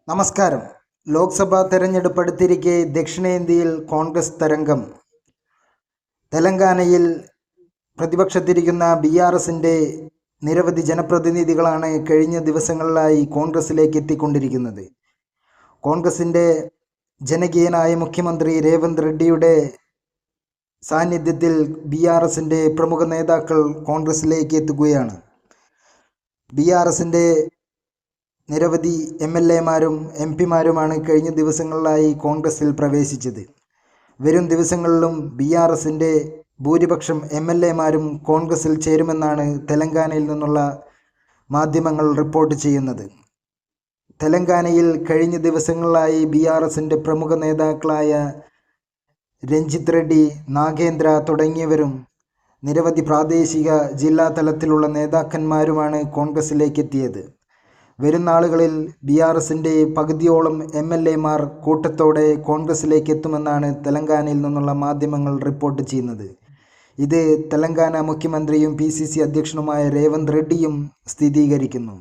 നമസ്കാരം. ലോക്സഭാ തെരഞ്ഞെടുപ്പ് അടുത്തിരിക്കെ ദക്ഷിണേന്ത്യയിൽ കോൺഗ്രസ് തരംഗം. തെലങ്കാനയിൽ പ്രതിപക്ഷത്തിരിക്കുന്ന BRSന്റെ നിരവധി ജനപ്രതിനിധികളാണ് കഴിഞ്ഞ ദിവസങ്ങളിലായി കോൺഗ്രസിലേക്ക് എത്തിക്കൊണ്ടിരിക്കുന്നത്. കോൺഗ്രസിൻ്റെ ജനകീയനായ മുഖ്യമന്ത്രി രേവന്ത് റെഡ്ഡിയുടെ സാന്നിധ്യത്തിൽ BRSന്റെ പ്രമുഖ നേതാക്കൾ കോൺഗ്രസിലേക്ക് എത്തുകയാണ്. BRSന്റെ നിരവധി MLAമാരും MP മാരുമാണ് കഴിഞ്ഞ ദിവസങ്ങളിലായി കോൺഗ്രസിൽ പ്രവേശിച്ചത്. വരും ദിവസങ്ങളിലും BRSന്റെ ഭൂരിപക്ഷം MLAമാരും കോൺഗ്രസിൽ ചേരുമെന്നാണ് തെലങ്കാനയിൽ നിന്നുള്ള മാധ്യമങ്ങൾ റിപ്പോർട്ട് ചെയ്യുന്നത്. തെലങ്കാനയിൽ കഴിഞ്ഞ ദിവസങ്ങളിലായി BRSന്റെ പ്രമുഖ നേതാക്കളായ രഞ്ജിത്ത് റെഡ്ഡി, നാഗേന്ദ്ര തുടങ്ങിയവരും നിരവധി പ്രാദേശിക ജില്ലാ തലത്തിലുള്ള നേതാക്കന്മാരുമാണ് കോൺഗ്രസിലേക്ക് എത്തിയത്. വരും നാളുകളിൽ BRSന്റെ പകുതിയോളം MLAമാർ കൂട്ടത്തോടെ കോൺഗ്രസിലേക്ക് എത്തുമെന്നാണ് തെലങ്കാനയിൽ നിന്നുള്ള മാധ്യമങ്ങൾ റിപ്പോർട്ട് ചെയ്യുന്നത്. ഇത് തെലങ്കാന മുഖ്യമന്ത്രിയും PCC അധ്യക്ഷനുമായ രേവന്ത് റെഡ്ഡിയും സ്ഥിരീകരിക്കുന്നു.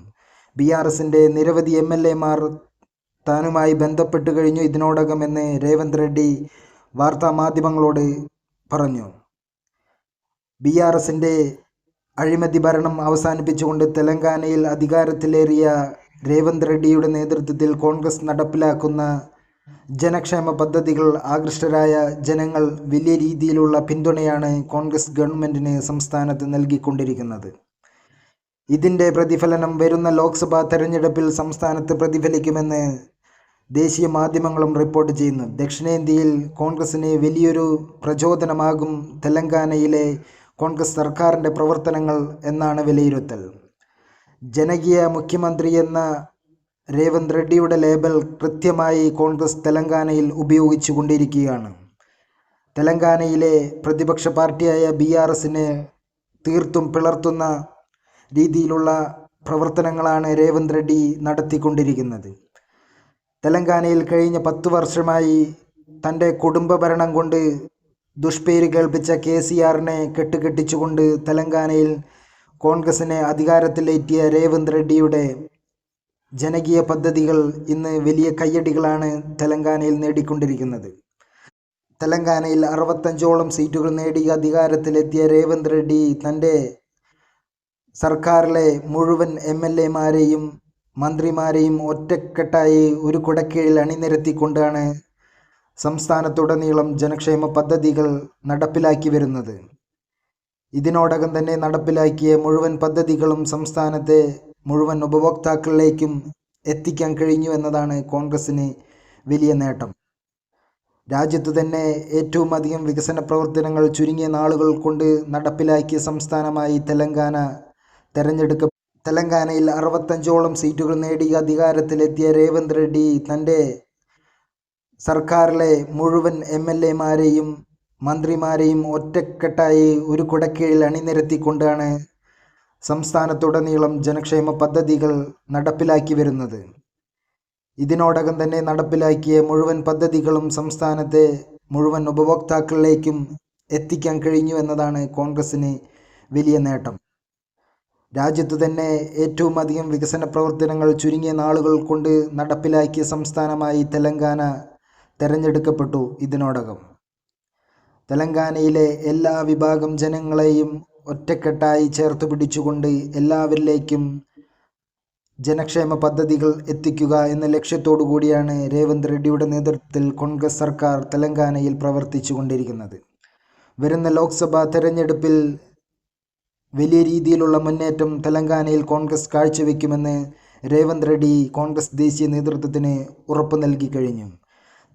BRSന്റെ നിരവധി MLAമാർ താനുമായി ബന്ധപ്പെട്ടു കഴിഞ്ഞു ഇതിനോടകമെന്ന് രേവന്ത് റെഡ്ഡി വാർത്താമാധ്യമങ്ങളോട് പറഞ്ഞു. BRSന്റെ അഴിമതി ഭരണം അവസാനിപ്പിച്ചുകൊണ്ട് തെലങ്കാനയിൽ അധികാരത്തിലേറിയ രേവന്ത് റെഡ്ഡിയുടെ നേതൃത്വത്തിൽ കോൺഗ്രസ് നടപ്പിലാക്കുന്ന ജനക്ഷേമ പദ്ധതികൾ ആകൃഷ്ടരായ ജനങ്ങൾ വലിയ രീതിയിലുള്ള പിന്തുണയാണ് കോൺഗ്രസ് ഗവൺമെൻറ്റിന് സംസ്ഥാനത്ത് നൽകിക്കൊണ്ടിരിക്കുന്നത്. ഇതിൻ്റെ പ്രതിഫലനം വരുന്ന ലോക്സഭാ തെരഞ്ഞെടുപ്പിൽ സംസ്ഥാനത്ത് പ്രതിഫലിക്കുമെന്ന് ദേശീയ മാധ്യമങ്ങളും റിപ്പോർട്ട് ചെയ്യുന്നു. ദക്ഷിണേന്ത്യയിൽ കോൺഗ്രസിന് വലിയൊരു പ്രചോദനമാകും തെലങ്കാനയിലെ കോൺഗ്രസ് സർക്കാരിൻ്റെ പ്രവർത്തനങ്ങൾ എന്നാണ് വിലയിരുത്തൽ. ജനകീയ മുഖ്യമന്ത്രി എന്ന രേവന്ത് റെഡ്ഡിയുടെ ലേബൽ കൃത്യമായി കോൺഗ്രസ് തെലങ്കാനയിൽ ഉപയോഗിച്ചു കൊണ്ടിരിക്കുകയാണ്. തെലങ്കാനയിലെ പ്രതിപക്ഷ പാർട്ടിയായ BRSനെ തീർത്തും പിളർത്തുന്ന രീതിയിലുള്ള പ്രവർത്തനങ്ങളാണ് രേവന്ത് റെഡ്ഡി നടത്തിക്കൊണ്ടിരിക്കുന്നത്. തെലങ്കാനയിൽ കഴിഞ്ഞ 10 വർഷമായി തൻ്റെ കുടുംബ ഭരണം കൊണ്ട് ദുഷ്പേര് കേൾപ്പിച്ച KCRനെ കെട്ടുകെട്ടിച്ചുകൊണ്ട് തെലങ്കാനയിൽ കോൺഗ്രസിനെ അധികാരത്തിലേറ്റിയ രേവന്ത് റെഡ്ഡിയുടെ ജനകീയ പദ്ധതികൾ ഇന്ന് വലിയ കയ്യടികളാണ് തെലങ്കാനയിൽ നേടിക്കൊണ്ടിരിക്കുന്നത്. തെലങ്കാനയിൽ 65ഓളം സീറ്റുകൾ നേടി അധികാരത്തിലെത്തിയ രേവന്ത് റെഡ്ഡി തൻ്റെ സർക്കാരിലെ മുഴുവൻ MLAമാരെയും മന്ത്രിമാരെയും ഒറ്റക്കെട്ടായി ഒരു കുടക്കീഴിൽ അണിനിരത്തിക്കൊണ്ടാണ് സംസ്ഥാനത്തുടനീളം ജനക്ഷേമ പദ്ധതികൾ നടപ്പിലാക്കി വരുന്നത്. ഇതിനോടകം തന്നെ നടപ്പിലാക്കിയ മുഴുവൻ പദ്ധതികളും സംസ്ഥാനത്തെ മുഴുവൻ ഉപഭോക്താക്കളിലേക്കും എത്തിക്കാൻ കഴിഞ്ഞു എന്നതാണ് കോൺഗ്രസിന് വലിയ നേട്ടം. രാജ്യത്തു തന്നെ ഏറ്റവും അധികം വികസന പ്രവർത്തനങ്ങൾ ചുരുങ്ങിയ നാളുകൾ കൊണ്ട് നടപ്പിലാക്കിയ സംസ്ഥാനമായി തെലങ്കാന തെലങ്കാനയിൽ 65ഓളം സീറ്റുകൾ നേടി അധികാരത്തിലെത്തിയ രേവന്ത് റെഡ്ഡി തൻ്റെ സർക്കാരിലെ മുഴുവൻ MLAമാരെയും മന്ത്രിമാരെയും ഒറ്റക്കെട്ടായി ഒരു കുടക്കീഴിൽ അണിനിരത്തിക്കൊണ്ടാണ് സംസ്ഥാനത്തുടനീളം ജനക്ഷേമ പദ്ധതികൾ നടപ്പിലാക്കി വരുന്നത്. ഇതിനോടകം തന്നെ നടപ്പിലാക്കിയ മുഴുവൻ പദ്ധതികളും സംസ്ഥാനത്തെ മുഴുവൻ ഉപഭോക്താക്കളിലേക്കും എത്തിക്കാൻ കഴിഞ്ഞു എന്നതാണ് കോൺഗ്രസിന് വലിയ നേട്ടം. രാജ്യത്തു തന്നെ ഏറ്റവും അധികം വികസന പ്രവർത്തനങ്ങൾ ചുരുങ്ങിയ നാളുകൾ കൊണ്ട് നടപ്പിലാക്കിയ സംസ്ഥാനമായി തെലങ്കാന തെരഞ്ഞെടുക്കപ്പെട്ടു. ഇതിനോടകം തെലങ്കാനയിലെ എല്ലാ വിഭാഗം ജനങ്ങളെയും ഒറ്റക്കെട്ടായി ചേർത്ത് പിടിച്ചുകൊണ്ട് എല്ലാവരിലേക്കും ജനക്ഷേമ പദ്ധതികൾ എത്തിക്കുക എന്ന ലക്ഷ്യത്തോടു കൂടിയാണ് രേവന്ത് റെഡ്ഡിയുടെ നേതൃത്വത്തിൽ കോൺഗ്രസ് സർക്കാർ തെലങ്കാനയിൽ പ്രവർത്തിച്ചു കൊണ്ടിരിക്കുന്നത്. വരുന്ന ലോക്സഭാ തെരഞ്ഞെടുപ്പിൽ വലിയ രീതിയിലുള്ള മുന്നേറ്റം തെലങ്കാനയിൽ കോൺഗ്രസ് കാഴ്ചവെക്കുമെന്ന് രേവന്ത് റെഡ്ഡി കോൺഗ്രസ് ദേശീയ നേതൃത്വത്തിന് ഉറപ്പ് നൽകി കഴിഞ്ഞു.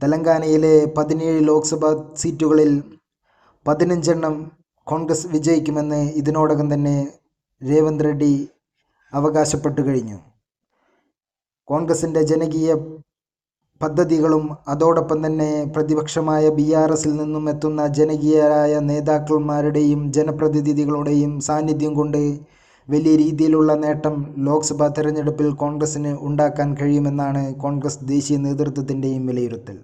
തെലങ്കാനയിലെ 17 ലോക്സഭാ സീറ്റുകളിൽ 15 കോൺഗ്രസ് വിജയിക്കുമെന്ന് ഇതിനോടകം തന്നെ രേവന്ത് റെഡ്ഡി അവകാശപ്പെട്ടു കഴിഞ്ഞു. കോൺഗ്രസിൻ്റെ ജനകീയ പദ്ധതികളും അതോടൊപ്പം തന്നെ പ്രതിപക്ഷമായ BRSൽ നിന്നും എത്തുന്ന ജനകീയരായ നേതാക്കന്മാരുടെയും ജനപ്രതിനിധികളുടെയും സാന്നിധ്യം കൊണ്ട് വലിയ രീതിയിലുള്ള നേട്ടം ലോക്സഭാ തെരഞ്ഞെടുപ്പിൽ കോൺഗ്രസിന് ഉണ്ടാക്കാൻ കഴിയുമെന്നാണ് കോൺഗ്രസ് ദേശീയ നേതൃത്വത്തിൻ്റെയും വിലയിരുത്തൽ.